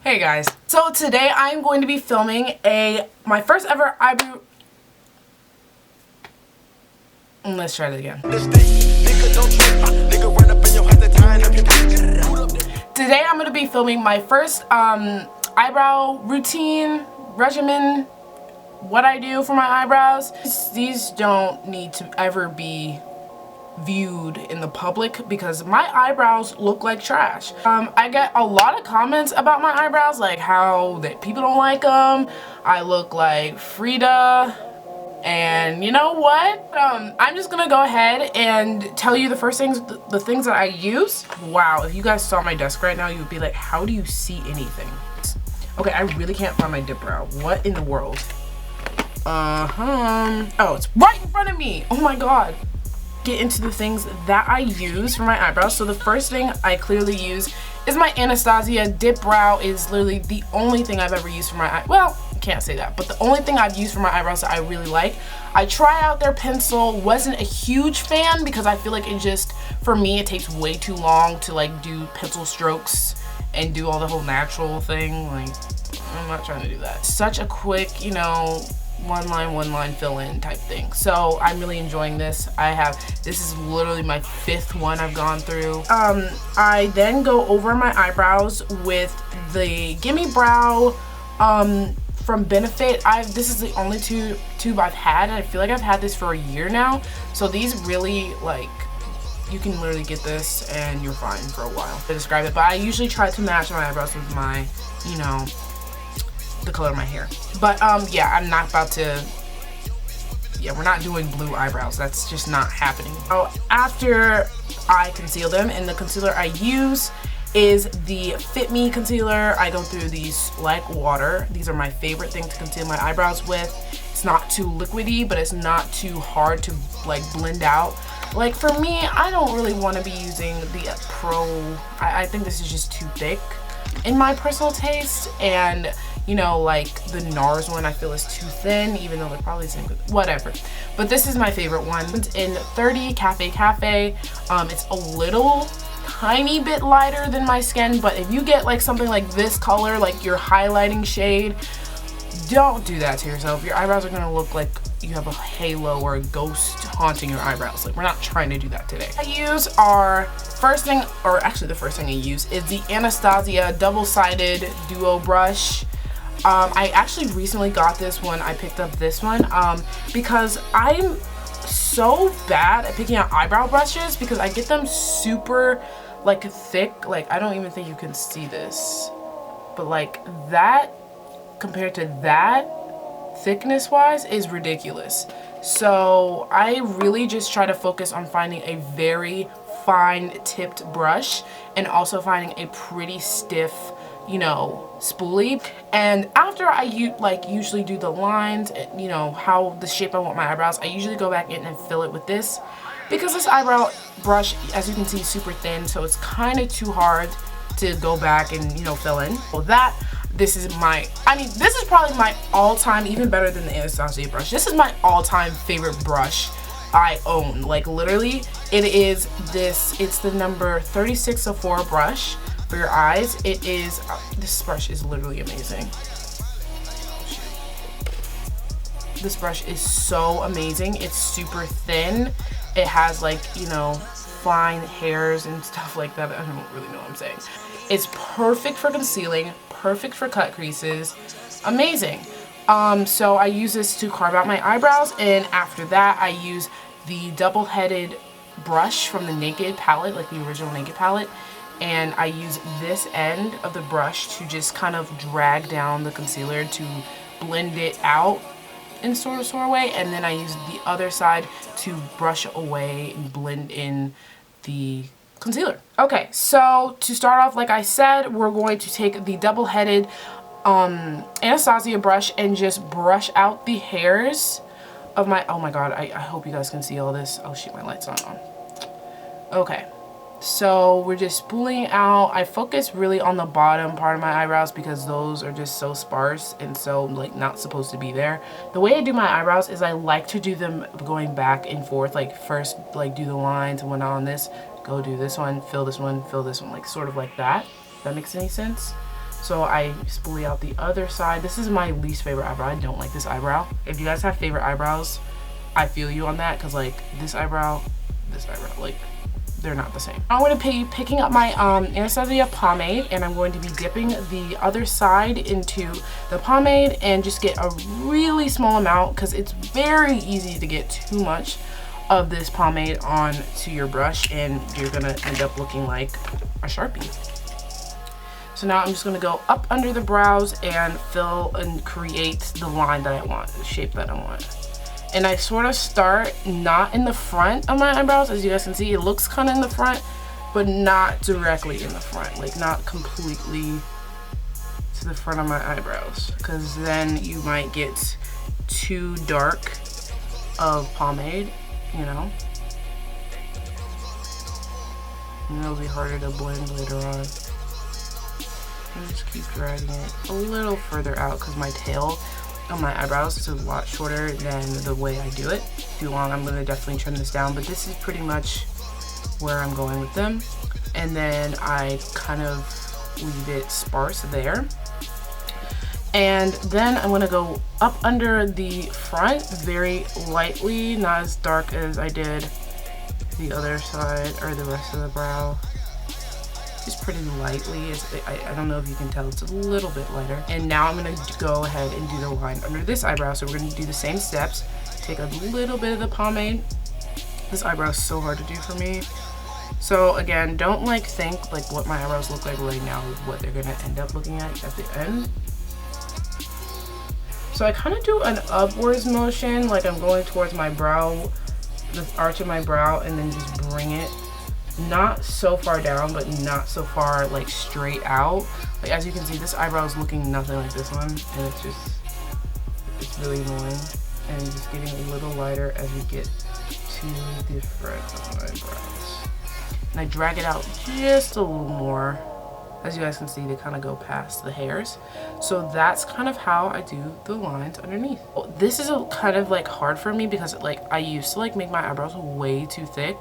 Hey guys, so today I'm going to be filming my first ever eyebrow. Let's try that again. Today I'm going to be filming my first eyebrow routine, regimen, what I do for my eyebrows. These don't need to ever be viewed in the public because my eyebrows look like trash. I get a lot of comments about my eyebrows, like how that people don't like them. I look like Frida, and you know what? I'm just gonna go ahead and tell you the things that I use. Wow, if you guys saw my desk right now, you would be like, how do you see anything? Okay, I really can't find my dip brow. What in the world? Oh, it's right in front of me. Oh my god. Get into the things that I use for my eyebrows. So the first thing I clearly use is my Anastasia Dip Brow. Is literally the only thing I've ever used for my eye. Well, can't say that, but the only thing I've used for my eyebrows that I really like. I try out their pencil, wasn't a huge fan because I feel like it just, for me, it takes way too long to like do pencil strokes and do all the whole natural thing. Like, I'm not trying to do that. Such a quick, you know, one line fill in type thing. So I'm really enjoying this. This is literally my 5th one I've gone through. I then go over my eyebrows with the Gimme Brow from Benefit. This is the only tube I've had, and I feel like I've had this for a year now. So these really, like, you can literally get this and you're fine for a while to describe it. But I usually try to match my eyebrows with my, you know, the color of my hair. But yeah, I'm not about to, yeah, we're not doing blue eyebrows. That's just not happening. Oh, after I conceal them, and the concealer I use is the Fit Me concealer. I go through these like water. These are my favorite thing to conceal my eyebrows with. It's not too liquidy, but it's not too hard to like blend out. Like for me, I don't really want to be using the Pro. I think this is just too thick in my personal taste, and you know, like the NARS one I feel is too thin, even though they're probably the same, whatever. But this is my favorite one. It's in 30 Cafe. It's a little tiny bit lighter than my skin, but if you get like something like this color, like your highlighting shade, don't do that to yourself. Your eyebrows are gonna look like you have a halo or a ghost haunting your eyebrows. Like, we're not trying to do that today. The first thing I use is the Anastasia double-sided duo brush. I actually recently got this one. I picked up this one because I'm so bad at picking out eyebrow brushes because I get them super like thick. Like, I don't even think you can see this, but like that compared to that thickness wise is ridiculous. So I really just try to focus on finding a very fine tipped brush and also finding a pretty stiff, you know, spoolie. And after I usually do the lines, you know, how the shape I want my eyebrows, I usually go back in and fill it with this, because this eyebrow brush, as you can see, is super thin, so it's kind of too hard to go back and, you know, fill in. So this is probably my all-time, even better than the Anastasia brush, this is my all-time favorite brush I own. Like, literally, it's the number 3604 brush for your eyes. This brush is literally amazing. This brush is so amazing. It's super thin. It has, like, you know, fine hairs and stuff like that. I don't really know what I'm saying. It's perfect for concealing, perfect for cut creases. Amazing. So I use this to carve out my eyebrows, and after that I use the double-headed brush from the Naked palette, like the original Naked palette, and I use this end of the brush to just kind of drag down the concealer to blend it out in sort of way, and then I use the other side to brush away and blend in the concealer. Okay, so to start off, like I said, we're going to take the double-headed Anastasia brush and just brush out the hairs of my, oh my god, I hope you guys can see all this. Oh shoot, my light's not on. Okay, so we're just spooling out. I focus really on the bottom part of my eyebrows because those are just so sparse and so like not supposed to be there. The way I do my eyebrows is I like to do them going back and forth, like first like do the lines and whatnot on this, go do this one, fill this one, like sort of like that. If that makes any sense. So I spoolie out the other side. This is my least favorite eyebrow. I don't like this eyebrow. If you guys have favorite eyebrows, I feel you on that, because like this eyebrow, like they're not the same. I'm going to be picking up my Anastasia pomade, and I'm going to be dipping the other side into the pomade and just get a really small amount, because it's very easy to get too much of this pomade onto your brush and you're gonna end up looking like a Sharpie. So now I'm just gonna go up under the brows and fill and create the line that I want, the shape that I want. And I sort of start not in the front of my eyebrows. As you guys can see, it looks kind of in the front, but not directly in the front, like not completely to the front of my eyebrows, because then you might get too dark of pomade, you know, and it'll be harder to blend later on. And just keep dragging it a little further out, because my tail on my eyebrows is a lot shorter than the way I do it. Too long, I'm gonna definitely trim this down, but this is pretty much where I'm going with them. And then I kind of leave it sparse there. And then I'm gonna go up under the front very lightly, not as dark as I did the other side or the rest of the brow. Just pretty lightly. I don't know if you can tell, it's a little bit lighter. And now I'm gonna go ahead and do the line under this eyebrow. So we're gonna do the same steps. Take a little bit of the pomade. This eyebrow is so hard to do for me. So again, don't like think like what my eyebrows look like right now is what they're gonna end up looking at the end. So I kind of do an upwards motion, like I'm going towards my brow, the arch of my brow, and then just bring it not so far down, but not so far like straight out. Like as you can see, this eyebrow is looking nothing like this one, and it's really annoying. And just getting a little lighter as we get to the front of my eyebrows. And I drag it out just a little more. As you guys can see, they kind of go past the hairs. So that's kind of how I do the lines underneath. This is kind of like hard for me because like I used to like make my eyebrows way too thick.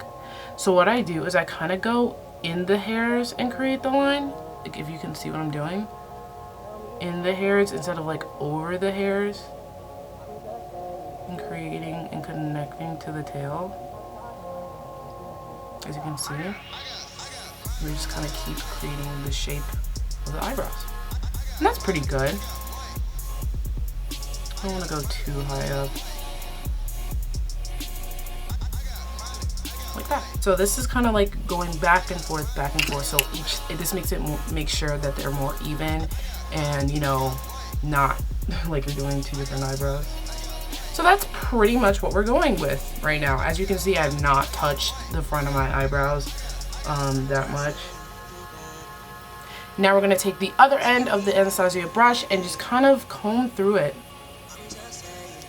So what I do is I kind of go in the hairs and create the line. Like if you can see what I'm doing. In the hairs instead of like over the hairs. And creating and connecting to the tail. As you can see. We just kind of keep creating the shape of the eyebrows. And that's pretty good. I don't want to go too high up. Like that. So this is kind of like going back and forth. So this makes it make sure that they're more even and, you know, not like you're doing two different eyebrows. So that's pretty much what we're going with right now. As you can see, I've not touched the front of my eyebrows that much. Now we're going to take the other end of the Anastasia brush and just kind of comb through it.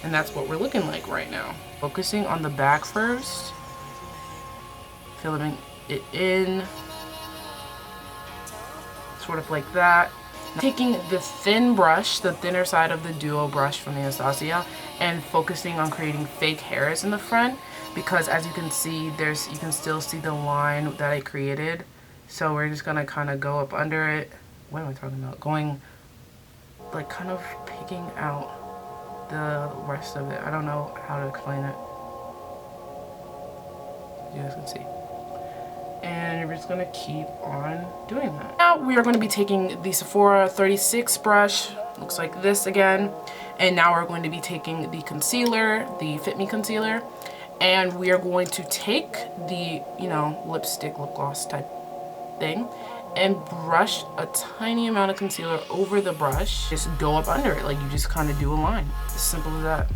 And that's what we're looking like right now. Focusing on the back first. Filling it in. Sort of like that. Taking the thin brush, the thinner side of the duo brush from the Anastasia, and focusing on creating fake hairs in the front. Because as you can see, you can still see the line that I created. So we're just gonna kind of go up under it. What am I talking about? Going, like kind of picking out the rest of it. I don't know how to explain it. You guys can see. And we're just gonna keep on doing that. Now we are gonna be taking the Sephora 36 brush. Looks like this again. And now we're going to be taking the concealer, the Fit Me concealer. And we are going to take the, you know, lipstick, lip gloss type thing and brush a tiny amount of concealer over the brush. Just go up under it, like you just kind of do a line. As simple as that.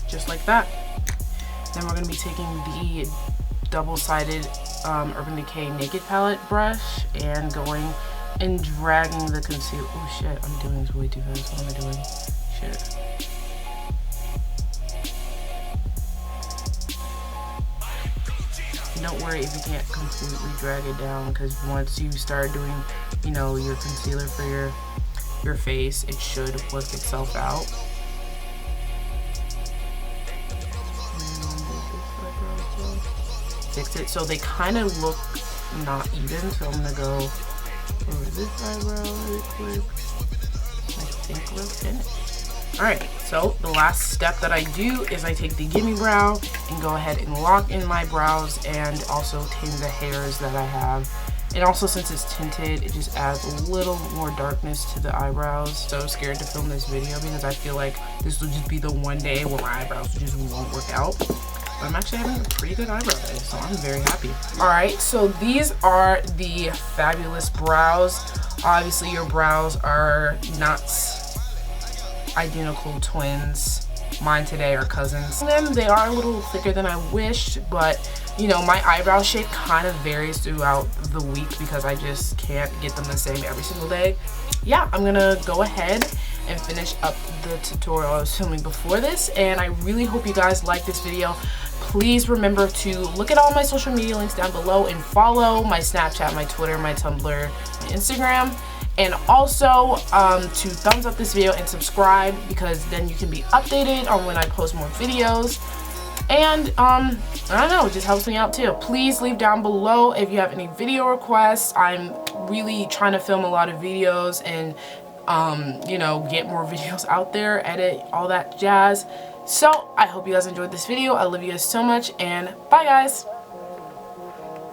Just like that. Then we're going to be taking the double-sided Urban Decay Naked Palette brush and going and dragging the concealer. Oh shit, I'm doing this way too fast. What am I doing? Shit. don't worry if you can't completely drag it down, because once you start doing, you know, your concealer for your face, it should work itself out. Fix it so they kind of look not even, so I'm gonna go over this eyebrow really quick. I think we're finished. Alright, so the last step that I do is I take the Gimme Brow and go ahead and lock in my brows and also tame the hairs that I have. And also, since it's tinted, it just adds a little more darkness to the eyebrows. So scared to film this video because I feel like this will just be the one day where my eyebrows just won't work out. But I'm actually having a pretty good eyebrow day, so I'm very happy. Alright, so these are the fabulous brows. Obviously, your brows are not identical twins. Mine today are cousins. And they are a little thicker than I wished, but you know, my eyebrow shape kind of varies throughout the week because I just can't get them the same every single day. Yeah, I'm gonna go ahead and finish up the tutorial I was filming before this, and I really hope you guys like this video. Please remember to look at all my social media links down below and follow my Snapchat, my Twitter, my Tumblr, my Instagram. And also to thumbs up this video and subscribe, because then you can be updated on when I post more videos. And I don't know, it just helps me out too. Please leave down below if you have any video requests. I'm really trying to film a lot of videos and you know, get more videos out there, edit, all that jazz. So I hope you guys enjoyed this video. I love you guys so much, and bye guys.